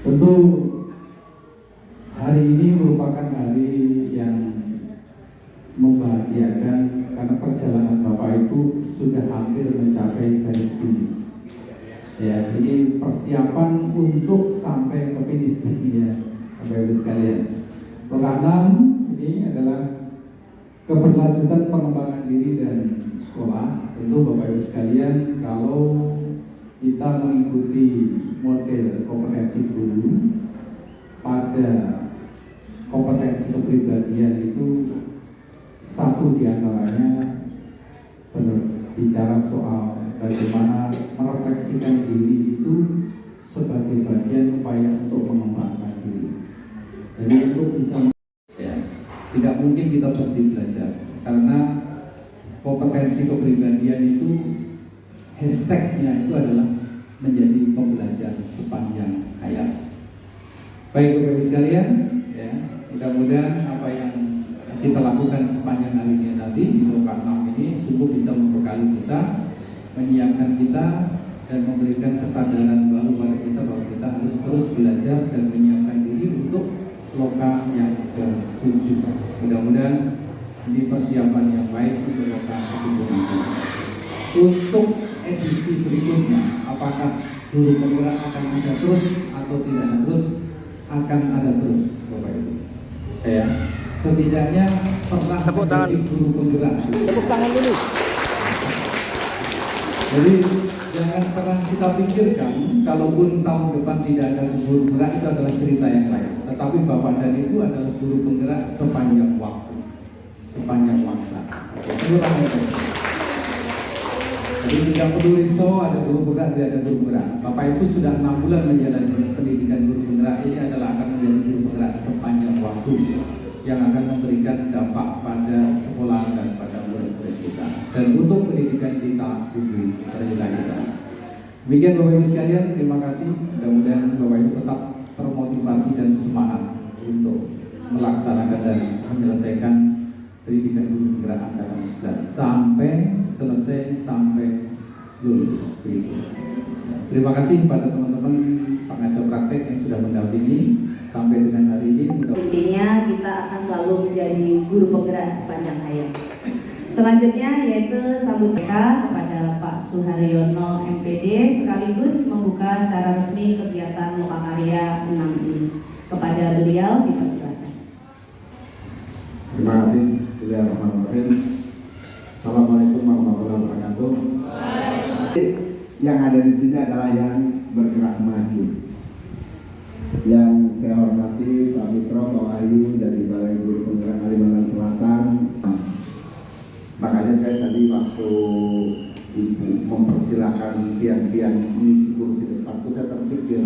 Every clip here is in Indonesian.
Tentu hari ini merupakan hari yang membahagiakan karena perjalanan Bapak Ibu sudah hampir mencapai garis finish. Ya, ini persiapan untuk sampai ke finish ya, Bapak Ibu sekalian. Program ini adalah keberlanjutan pengembangan diri dan sekolah. Tentu Bapak Ibu sekalian, kalau kita mengikuti model kompetensi guru pada kompetensi kepribadian itu, satu diantaranya berbicara soal bagaimana merefleksikan diri itu sebagai bagian upaya untuk mengembangkan diri. Jadi untuk bisa tidak mungkin kita berhenti belajar, karena kompetensi kepribadian itu hashtagnya itu adalah menjadi pembelajar sepanjang hayat. Baik Bapak Ibu sekalian, ya, mudah-mudahan apa yang kita lakukan sepanjang hari ini nanti di Loka 6 ini sungguh bisa membekali kita, menyiapkan kita, dan memberikan kesadaran baru pada kita bahwa kita harus terus belajar dan menyiapkan diri untuk Loka yang ke-7. Mudah-mudahan ini persiapan yang baik untuk Loka ke-7 nanti. Untuk edisi berikutnya, apakah guru penggerak akan ada terus atau tidak ada terus? Akan ada terus, Bapak Ibu. Ya, setidaknya pernah menjadi guru penggerak. Tepuk tangan dulu. Jadi jangan pernah kita pikirkan kalaupun tahun depan tidak ada guru penggerak itu adalah cerita yang lain. Tetapi Bapak dan Ibu adalah guru penggerak sepanjang waktu, sepanjang masa. Jadi tidak peduli ada guru penggerak, tidak ada guru penggerak. Bapak Ibu sudah 6 bulan menjalani pendidikan guru penggerak, ini adalah akan menjadi guru penggerak sepanjang waktu yang akan memberikan dampak pada sekolah dan pada murid-murid kita dan untuk pendidikan kita di negara kita. Demikian Bapak Ibu sekalian, terima kasih. Mudah-mudahan Bapak Ibu tetap termotivasi dan semangat untuk melaksanakan dan menyelesaikan pendidikan guru penggerak angkatan 11 sampai selesai sampai lulus. Terima kasih pada teman-teman pengajar praktek yang sudah mendampingi sampai dengan hari ini. Intinya kita akan selalu menjadi guru penggerak sepanjang hayat. Selanjutnya yaitu sambutan kepada Pak Suharyono MPD sekaligus membuka secara resmi kegiatan Lokakarya 6 ini. Kepada beliau dipersilakan. Terima kasih. Bismillahirrahmanirrahim. Assalamualaikum warahmatullahi wabarakatuh. Yang ada di sini adalah yang bergerak maju. Yang saya hormati Pak Mitro, Pak Wahyu dari Balai Guru Penggerak Kalimantan Selatan. Makanya saya tadi waktu Ibu mempersilahkan pian-pian mengisi kursi depan itu saya terpikir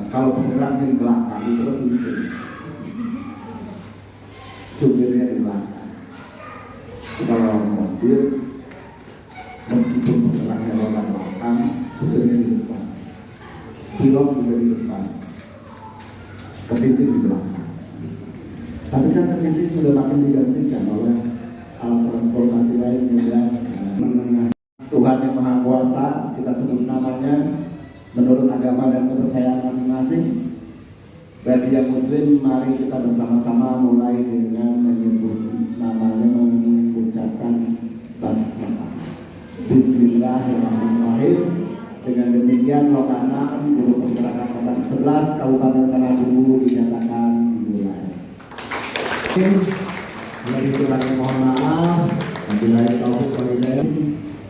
kalau penggerak di belakang itu penting. Supirnya di belakang. Kalau mobil meskipun penggeraknya roda belakang, supirnya di depan, pilot juga di depan, ketinting di belakang. Tapi kan ketinting sudah makin digantikan oleh alat transportasi lain juga menengah. Tuhan yang Maha Kuasa, kita sebut namanya menurut agama dan kepercayaan masing-masing. Bagi yang Muslim, mari kita bersama-sama mulai dengan menyebut namanya, mengucapkan basmalah. ke-6 guru penggerak angkatan 11 Kabupaten Temanggung dinyatakan dimulai. Dari kurangnya mohon maaf. Wabillahi taufiq wal hidayah.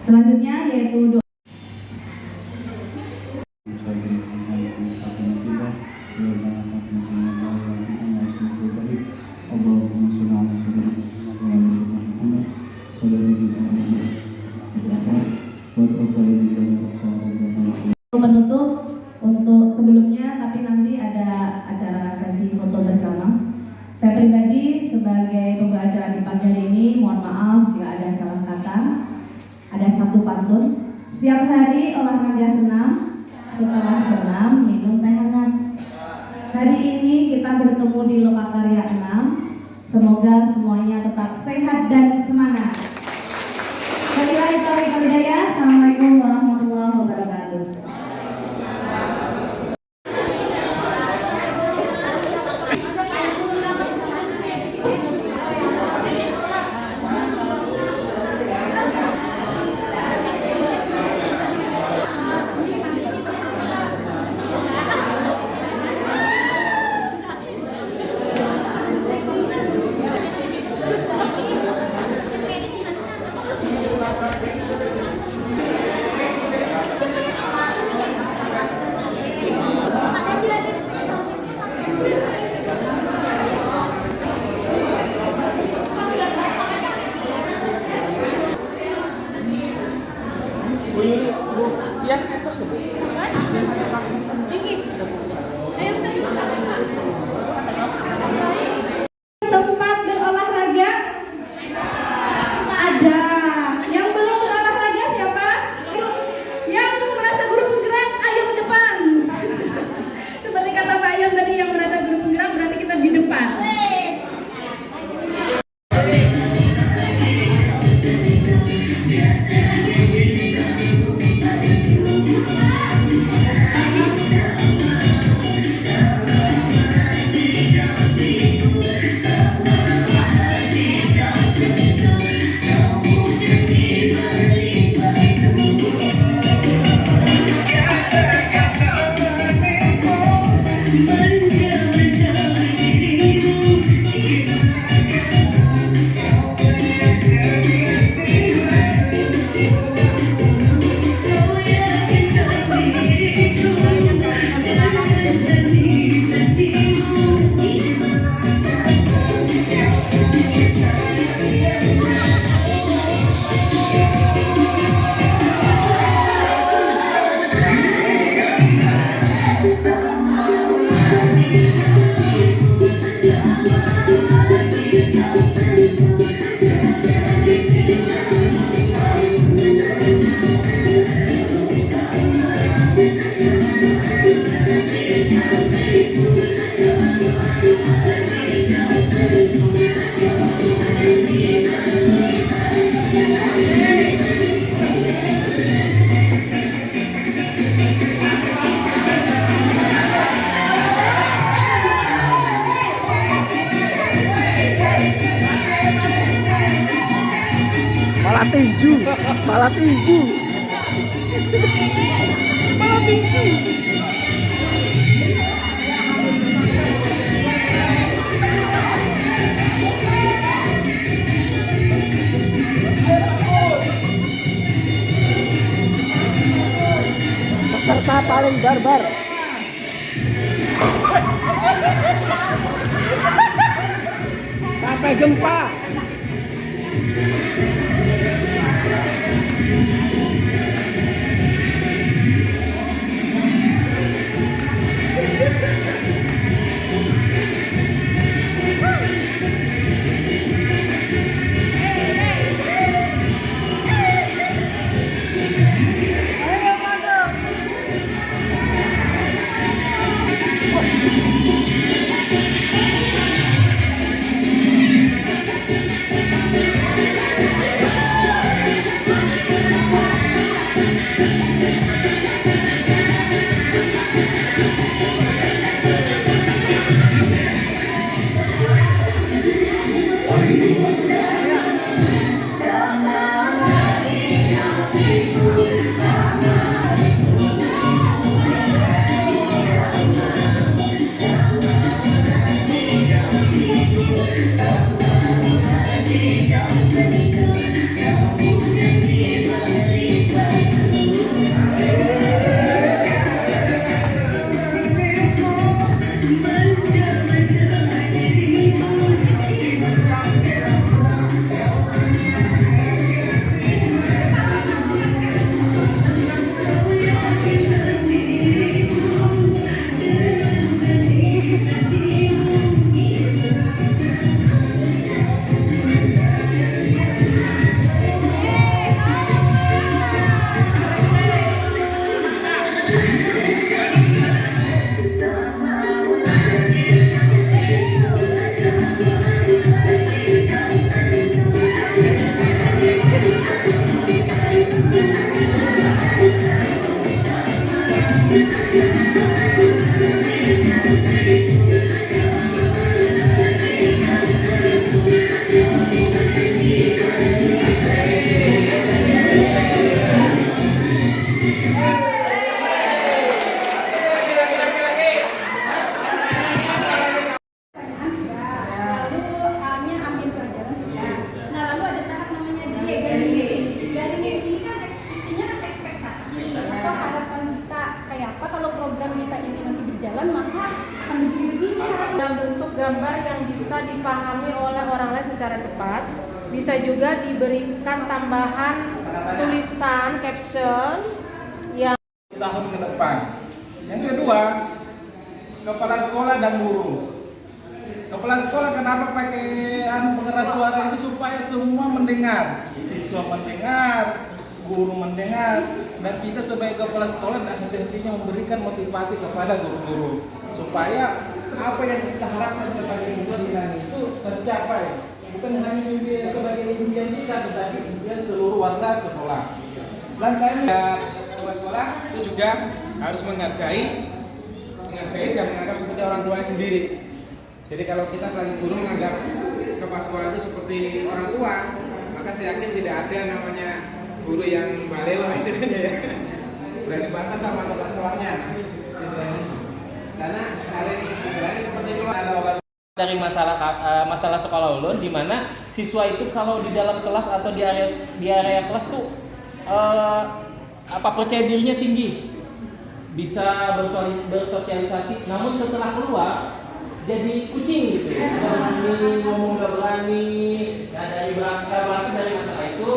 Selanjutnya yaitu penutup untuk sebelumnya, tapi nanti ada acara sesi foto bersama. Saya pribadi sebagai pembawa acara di pagi hari ini, mohon maaf jika ada salah kata. Ada satu pantun. Setiap hari olahraga senam, setelah senam minum teh hangat. Hari ini kita bertemu di Lokakarya 6. Semoga semuanya tetap sehat dan semangat. Wabillahi taufiq wal hidayah. Assalamualaikum warahmatullahi wabarakatuh. Sempat berolahraga? Ada. Yang belum berolahraga siapa? Yang merasa guru penggerak, ayo ke depan. Seperti kata Pak Yon tadi, yang merasa guru penggerak berarti kita di depan. Malah tinju, malah tinju, malah tinju. Peserta paling barbar. Sampai gempa. dari minggu ini kan isinya kan ekspektasi atau harapan kita kayak apa kalau program kita ini nanti berjalan maka akan begini dalam bentuk gambar yang bisa dipahami oleh orang lain secara cepat. Bisa juga diberikan tambahan tulisan caption yang tahun ke depan. Yang kedua, kepala sekolah dan guru. Kepala sekolah kenapa pakai pengeras suara itu supaya semua mendengar, siswa mendengar, guru mendengar, dan kita sebagai kepala sekolah dan henti-hentinya memberikan motivasi kepada guru-guru supaya apa yang kita harapkan sebagai impian itu tercapai. Bukan hanya impian sebagai impian kita, tetapi impian seluruh warga sekolah. Dan saya kepala sekolah itu juga harus menghargai dan menganggap seperti orang tuanya sendiri. Jadi kalau kita sebagai guru menganggap kepala sekolah itu seperti orang tua, maka saya yakin tidak ada namanya guru yang balelo istilahnya ya, berani bantah sama kepala sekolahnya. Karena saling berani seperti itu dari masalah sekolah ulun, di mana siswa itu kalau di dalam kelas atau di area kelas tuh percaya dirinya tinggi, bisa bersosialisasi, namun setelah keluar jadi kucing gitu, nggak berani ngomong, nggak berani. Nah berangkat dari masalah itu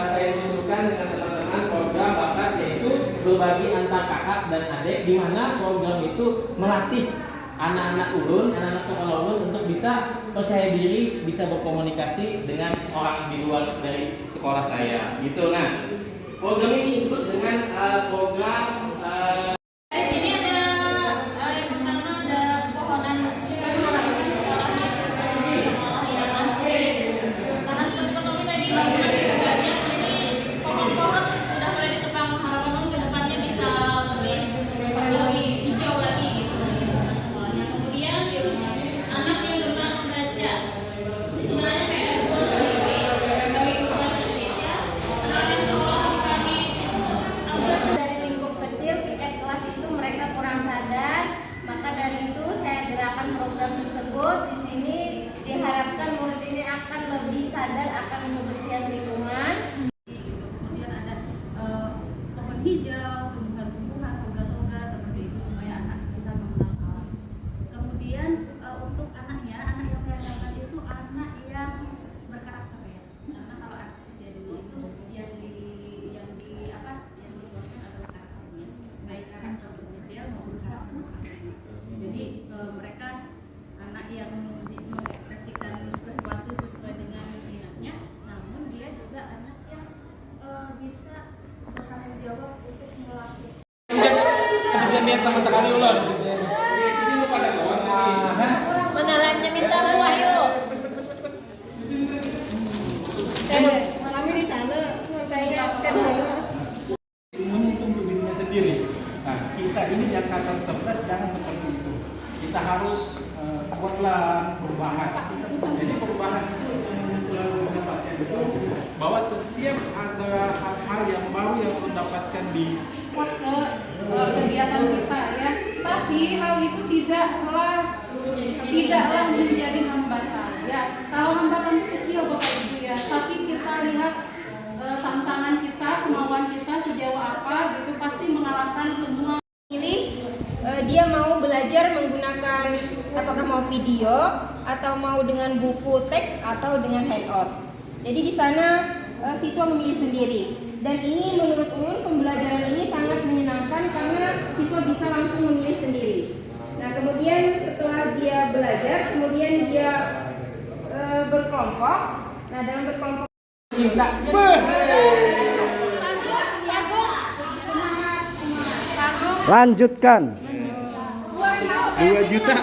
saya menunjukkan dengan teman-teman program bakat, yaitu berbagi antar kakak dan adik, di mana program itu melatih anak-anak ulun, anak-anak sekolah ulun untuk bisa percaya diri, bisa berkomunikasi dengan orang di luar dari sekolah saya gitu. Nah, program ini ikut dengan program di sini ada yang pertama ada pohonan sekolahnya di sekolah yang masih karena seperti ekonomi tadi bangunan juga banyak, jadi pohon-pohon udah mulai ditebang, harapan ke depannya bisa lebih hijau lagi gitu sekolahnya. Kemudian anak yang berminat membaca, ini sebenarnya kayak guru sendiri sebagai guru bahasa Indonesia, anak-anak sekolah kami dari lingkup kecil piket kelas itu mereka kurang sadar, maka dari itu saya gerakan program tersebut. Di sini diharapkan murid ini akan lebih sadar akan kebersihan lingkungan. kemudian ada pohon hijau, tumbuhan-tumbuhan, toga-toga seperti itu supaya anak bisa mengenal alam. Kemudian untuk anak yang saya dapat itu anak yang berkarakter ya. Karena kalau anak usia dini itu yang dikeluarkan adalah karakternya, baik karakter sosial maupun karakter. Jadi mereka anak yang mengekspresikan sesuatu sesuai dengan minatnya, namun dia juga anak yang bisa bertanggung jawab untuk melakukan. kemudian lihat sama sekali ulun. Di sini lu pada soal Mana lainnya minta buah yuk. Kami di sana, saya ilmunya itu untuk dirinya sendiri. Nah, kita ini di angkatan 11 jangan seperti itu. Kita harus buatlah perubahan. Jadi perubahan itu yang selalu mendapatkan itu bahwa setiap ada hal-hal yang baru yang mendapatkan di kegiatan kita ya. Tapi hal itu tidaklah menjadi hambatan ya. Kalau hambatan itu kecil Bapak Ibu ya, tapi kita lihat tantangan kita, kemauan kita sejauh apa gitu, pasti mengalahkan semua. Dia mau belajar menggunakan apakah mau video atau mau dengan buku teks atau dengan handout. Jadi di sana siswa memilih sendiri. Dan ini menurut ulun pembelajaran ini sangat menyenangkan karena siswa bisa langsung memilih sendiri. Nah kemudian setelah dia belajar, kemudian dia berkelompok. Nah dalam berkelompok cinta. Lanjutkan. 2 juta.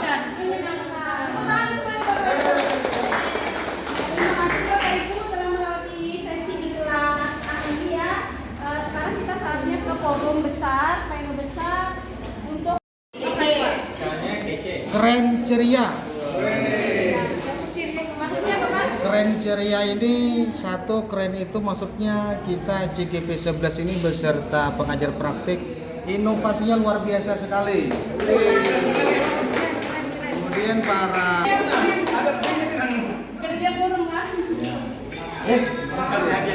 sekarang kita saatnya ke forum besar, panel besar untuk Keren ceria. maksudnya apa kan? Keren ceria ini satu, keren itu maksudnya kita JGP 11 ini beserta pengajar praktik inovasinya luar biasa sekali. Kemudian para Kerja forum kan? makasih aja.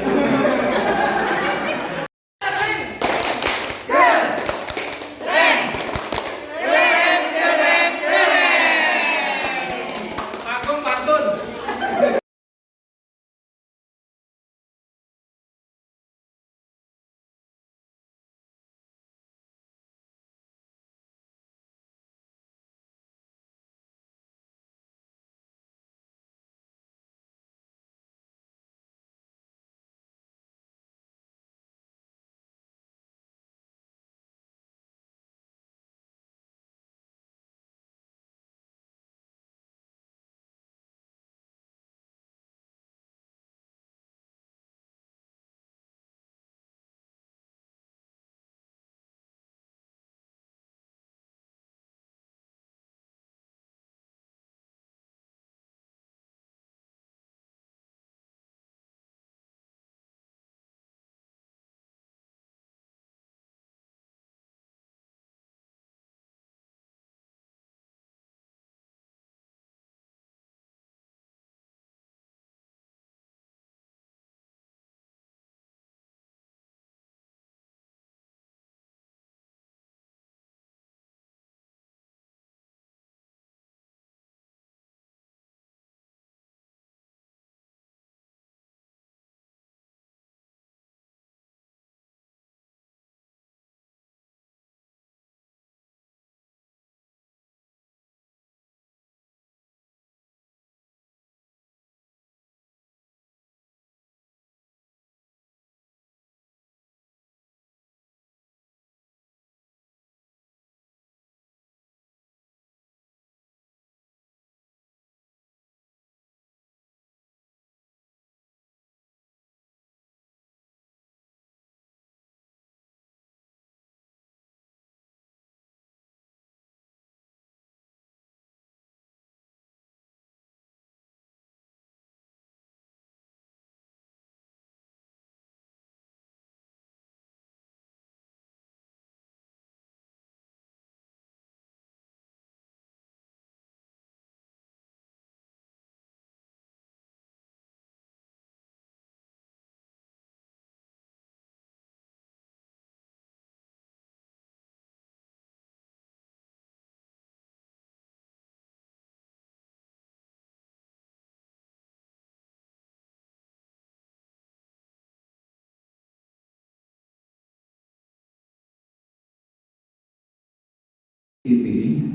GB,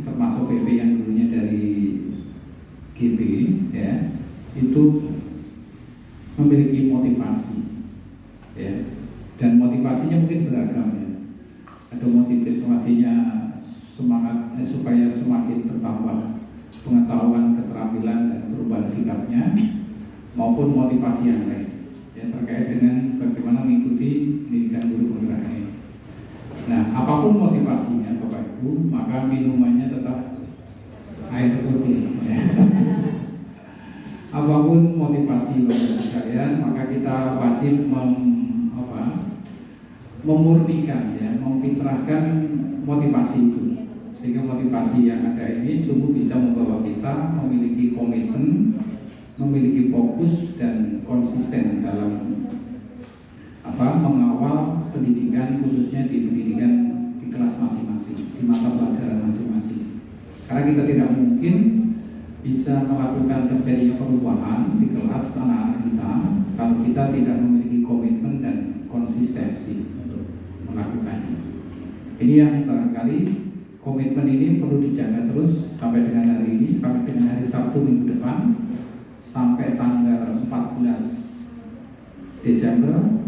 termasuk PP yang dulunya dari GB, ya, itu memiliki motivasi, ya, dan motivasinya mungkin beragam, ya. Ada motivasinya semangat supaya semakin bertambah pengetahuan, keterampilan, dan perubahan sikapnya, maupun motivasi yang lain, ya, terkait dengan bagaimana mengikuti pendidikan guru penggerak ini. Nah, apapun motivasinya Bapak Ibu, maka minumannya tetap air putih, ya. Apapun motivasi Bapak Ibu sekalian, maka kita wajib memurnikan, ya, memfitrahkan motivasi itu, sehingga motivasi yang ada ini sungguh bisa membawa kita memiliki komitmen, memiliki fokus dan konsisten dalam mengawal pendidikan, khususnya di pendidikan di kelas masing-masing, di mata pelajaran masing-masing. Karena kita tidak mungkin bisa melakukan terjadinya perubahan di kelas anak-anak kita kalau kita tidak memiliki komitmen dan konsistensi untuk melakukannya. Ini yang barangkali komitmen ini perlu dijaga terus sampai dengan hari ini, sampai dengan hari Sabtu minggu depan, sampai tanggal 14 Desember,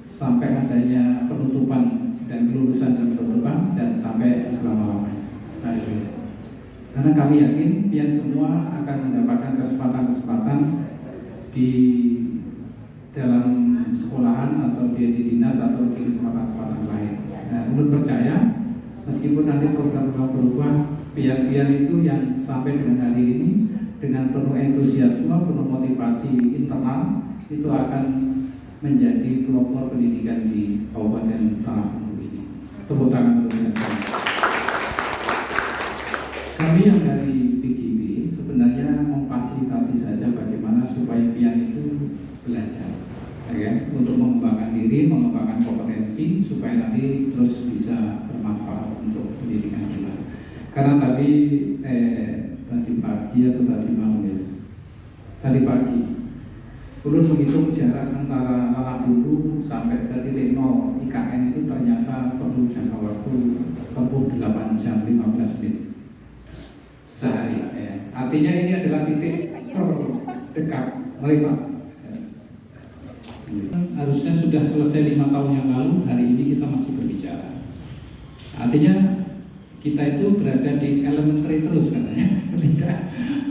sampai adanya penutupan dan kelulusan dan penutupan, dan sampai selama-lamanya. Karena kami yakin pian semua akan mendapatkan kesempatan-kesempatan di dalam sekolahan atau di dinas atau di kesempatan-kesempatan lain. Nah, menurut percaya, meskipun nanti program-program berubah, pian-pian itu yang sampai dengan hari ini dengan penuh entusiasme, penuh motivasi internal, itu akan menjadi pelopor pendidikan di Kabupaten Tanahumbu ini. Tepuk tangan untuk saya. Kami yang dari PGB sebenarnya memfasilitasi saja bagaimana supaya pian itu belajar, ya, untuk mengembangkan diri, mengembangkan kompetensi supaya nanti terus bisa bermanfaat untuk pendidikan kita. Karena tadi pagi atau tadi malam, ya, tadi pagi ulun menghitung jarak antara Lalah Bulu sampai ke titik 0 IKN itu ternyata perlu jangka waktu tempuh 8 jam 15 menit sehari, ya. Artinya ini adalah titik dekat melebar. Harusnya sudah selesai 5 tahun yang lalu, hari ini kita masih berbicara. Artinya kita itu berada di elementary terus katanya. Tidak,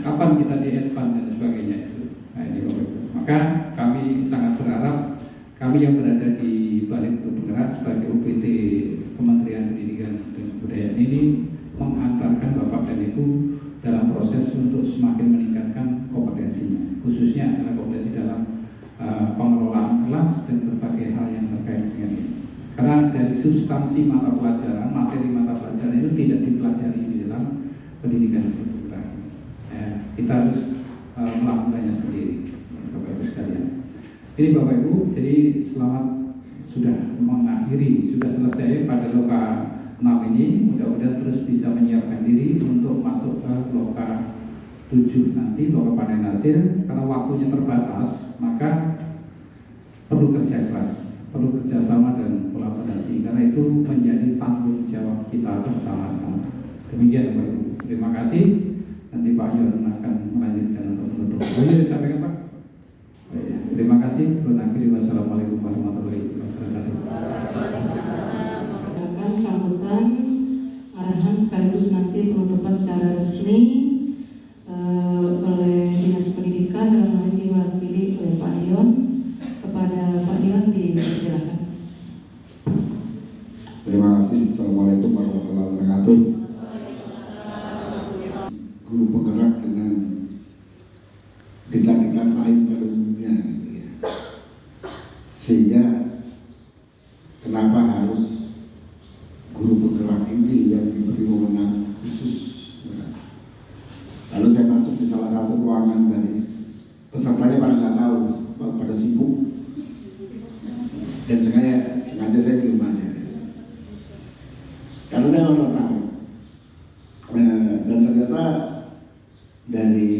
kapan kita di advance dan sebagainya itu. Nah, ini maka kami sangat berharap kami yang berada di balik guru penggerak sebagai UPT Kementerian Pendidikan dan Kebudayaan ini mengantarkan Bapak dan Ibu dalam proses untuk semakin meningkatkan kompetensinya, khususnya adalah kompetensi dalam pengelolaan kelas dan berbagai hal yang terkait dengan ini. Karena dari substansi mata pelajaran, materi mata pelajaran itu tidak dipelajari di dalam pendidikan guru penggerak. Kita harus melakukannya sendiri, Bapak Ibu sekalian. Ini Bapak Ibu, jadi selamat sudah mengakhiri, sudah selesai pada loka 6 ini. Mudah-mudahan terus bisa menyiapkan diri untuk masuk ke loka 7 nanti, loka panen hasil. Karena waktunya terbatas, maka perlu kerja keras, perlu kerjasama dan kolaborasi. Karena itu menjadi tanggung jawab kita bersama-sama. Demikian Bapak Ibu. Terima kasih. Nanti Pak Yon akan melanjutkan untuk menutup. Boleh disampaikan Pak? Terima kasih. Wassalamualaikum warahmatullahi wabarakatuh. Sambutan arahan sekaligus nanti penutupan secara resmi oleh Dinas Pendidikan dalam hal ini diwakili oleh Pak Dion. Kepada Pak Dion dipersilakan. Terima kasih. Assalamualaikum warahmatullahi wabarakatuh. Guru penggerak dengan diklat-diklat lain pada umumnya, gitu ya. Sehingga kenapa harus guru penggerak ini yang diberi wewenang khusus? Lalu saya masuk di salah satu ruangan dari pesertanya pada nggak tahu, pada sibuk, dan sengaja saya di rumahnya. Karena saya mau tertarik, dan ternyata dari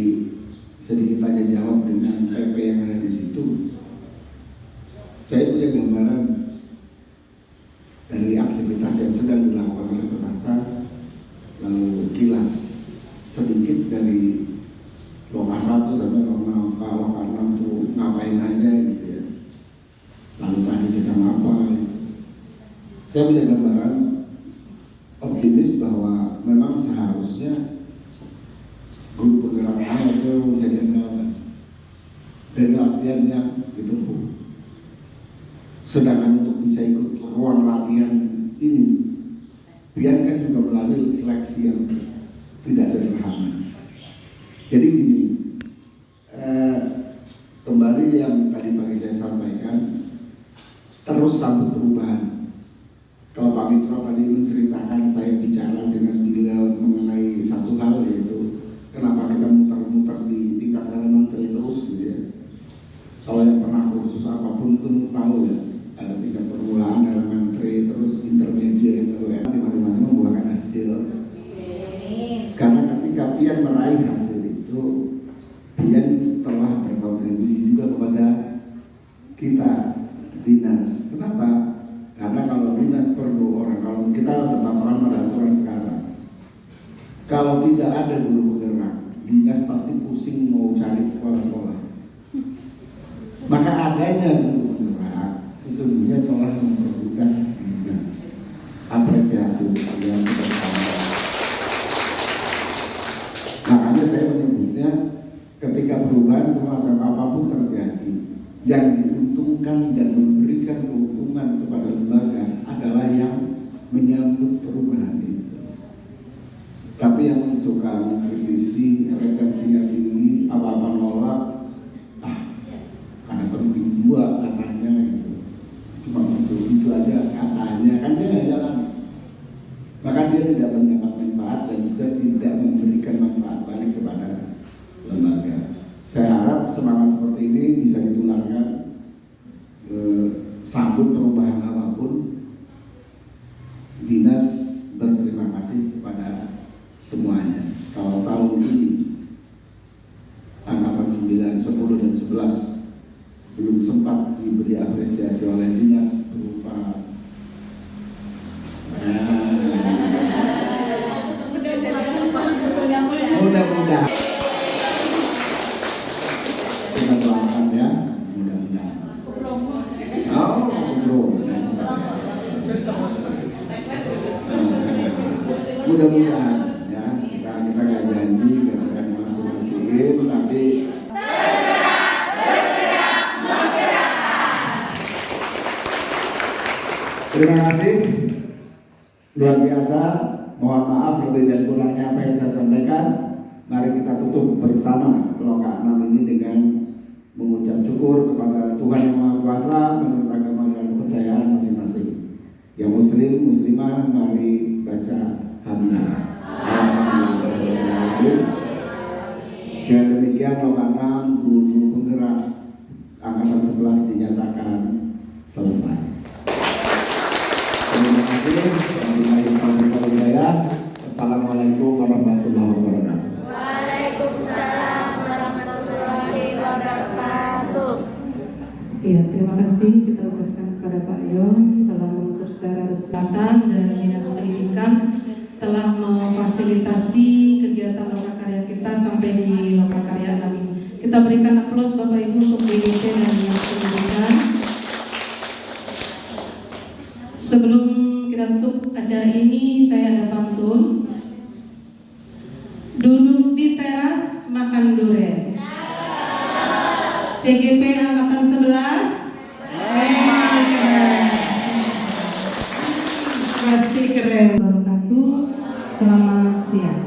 sedikit tanya jawab dengan PP yang ada di situ, saya punya gambaran dari aktivitas yang sedang dilakukan oleh peserta, lalu Saya punya gambaran optimis bahwa memang seharusnya guru penggerak itu bisa diandalkan dari latihan yang ditempuh. Sedangkan untuk bisa ikut ruang latihan ini, Pian kan juga melalui seleksi yang tidak sederhana. Jadi gini, kembali yang tadi pagi saya sampaikan, terus sambut perubahan. Kalau Pak Mitro tadi menceritakan, saya bicara dengan beliau mengenai satu hal, yaitu kenapa kita muter-muter di tingkat elementary terus gitu ya. Kalau yang pernah kursus apapun itu tahu ya, ada tingkat permulaan, elementary, terus intermediate, masing-masing membuahkan hasil. Karena ketika Pian meraih hasil itu, Pian telah berkontribusi juga kepada kita dinas. Kenapa? Karena kalau dinas perlu orang, kalau kita tetap orang pada aturan sekarang, kalau tidak ada guru penggerak, dinas pasti pusing mau cari kepala sekolah. Maka adanya guru penggerak sesungguhnya telah mempermudah dinas. Apresiasi yang kita sampaikan. Makanya saya menyebutnya ketika perubahan semacam apapun terjadi, yang diuntungkan dan memberikan keuntungan kepada lembaga adalah yang menyambut perubahan itu. Tapi yang suka mengkritisi, retensinya tinggi, apa-apa nolak, ada penting dua katanya gitu. Cuma itu aja katanya, kan dia nggak jalan. Maka dia tidak mendapat manfaat dan juga tidak memberikan manfaat balik kepada lembaga. Saya harap semangat seperti ini bisa ditularkan, sambut perubahan apapun. Dinas berterima kasih kepada semuanya. Kalau tahun ini angkatan 9, 10 dan 11 belum sempat diberi apresiasi oleh dinas berupa mudah-mudahan kita doakan ya, mudah-mudahan. Mudah-mudahan ya, kita nggak janji, nggak mastiin, tapi terima kasih luar biasa. Mohon maaf lebih dan kurangnya apa yang saya sampaikan. Mari kita tutup bersama Loka 6 ini dengan mengucap syukur kepada Tuhan Yang Maha Kuasa menurut agama dan kepercayaan masing-masing. Yang muslim, muslimah, mari baca hamdah. Dengan demikian Loka 6 guru-guru penggerak angkatan 11 dinyatakan selesai. Terima kasih. Assalamualaikum warahmatullahi wabarakatuh. Waalaikumsalam warahmatullahi wabarakatuh. Ya, terima kasih kita ucapkan kepada Pak Yon telah mengutur secara resmi dan Dinas Pendidikan telah memfasilitasi kegiatan lokakarya kita sampai di lokakarya ini. Kita berikan aplaus Bapak Ibu untuk DGP dan Dinas Pendidikan. Sebelum kita tutup acara ini, saya ada pantun. Duduk di teras makan durian. CGP angkatan 11 memang keren. Pasti keren. Wabarakatuh. Selamat siang.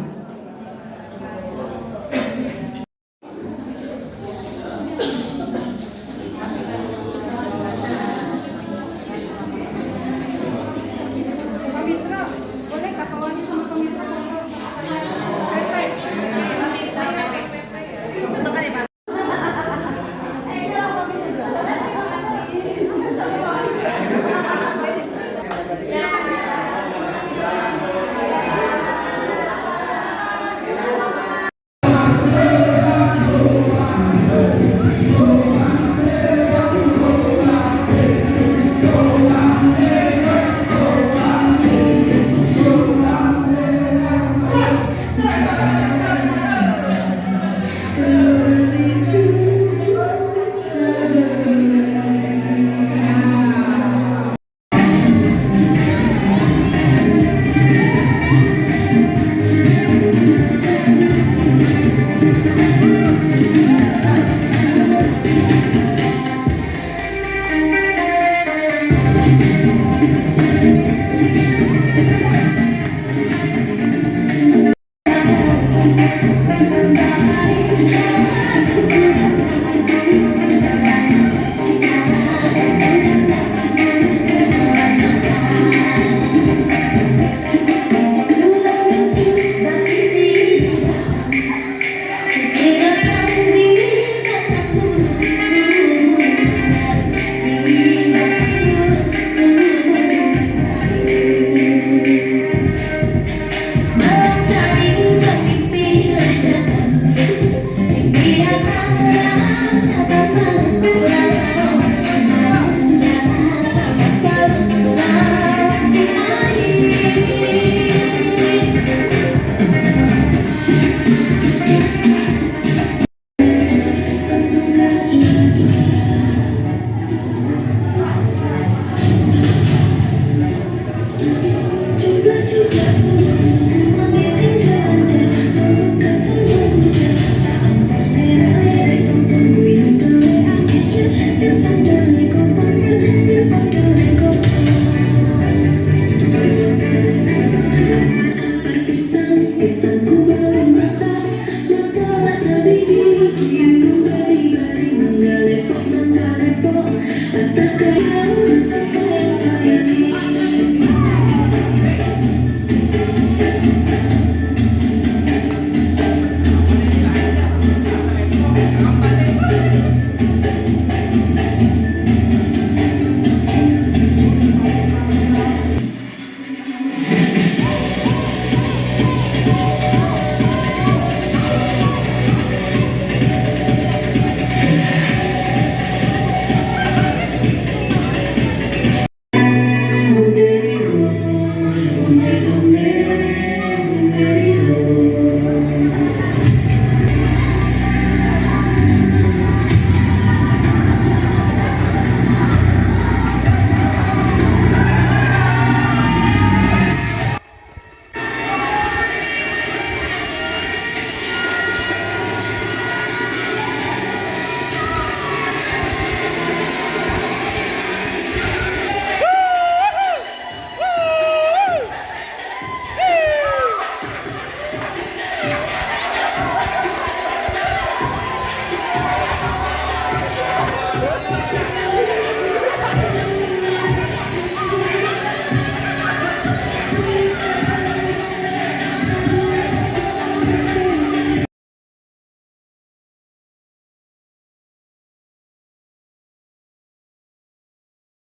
harus selesai.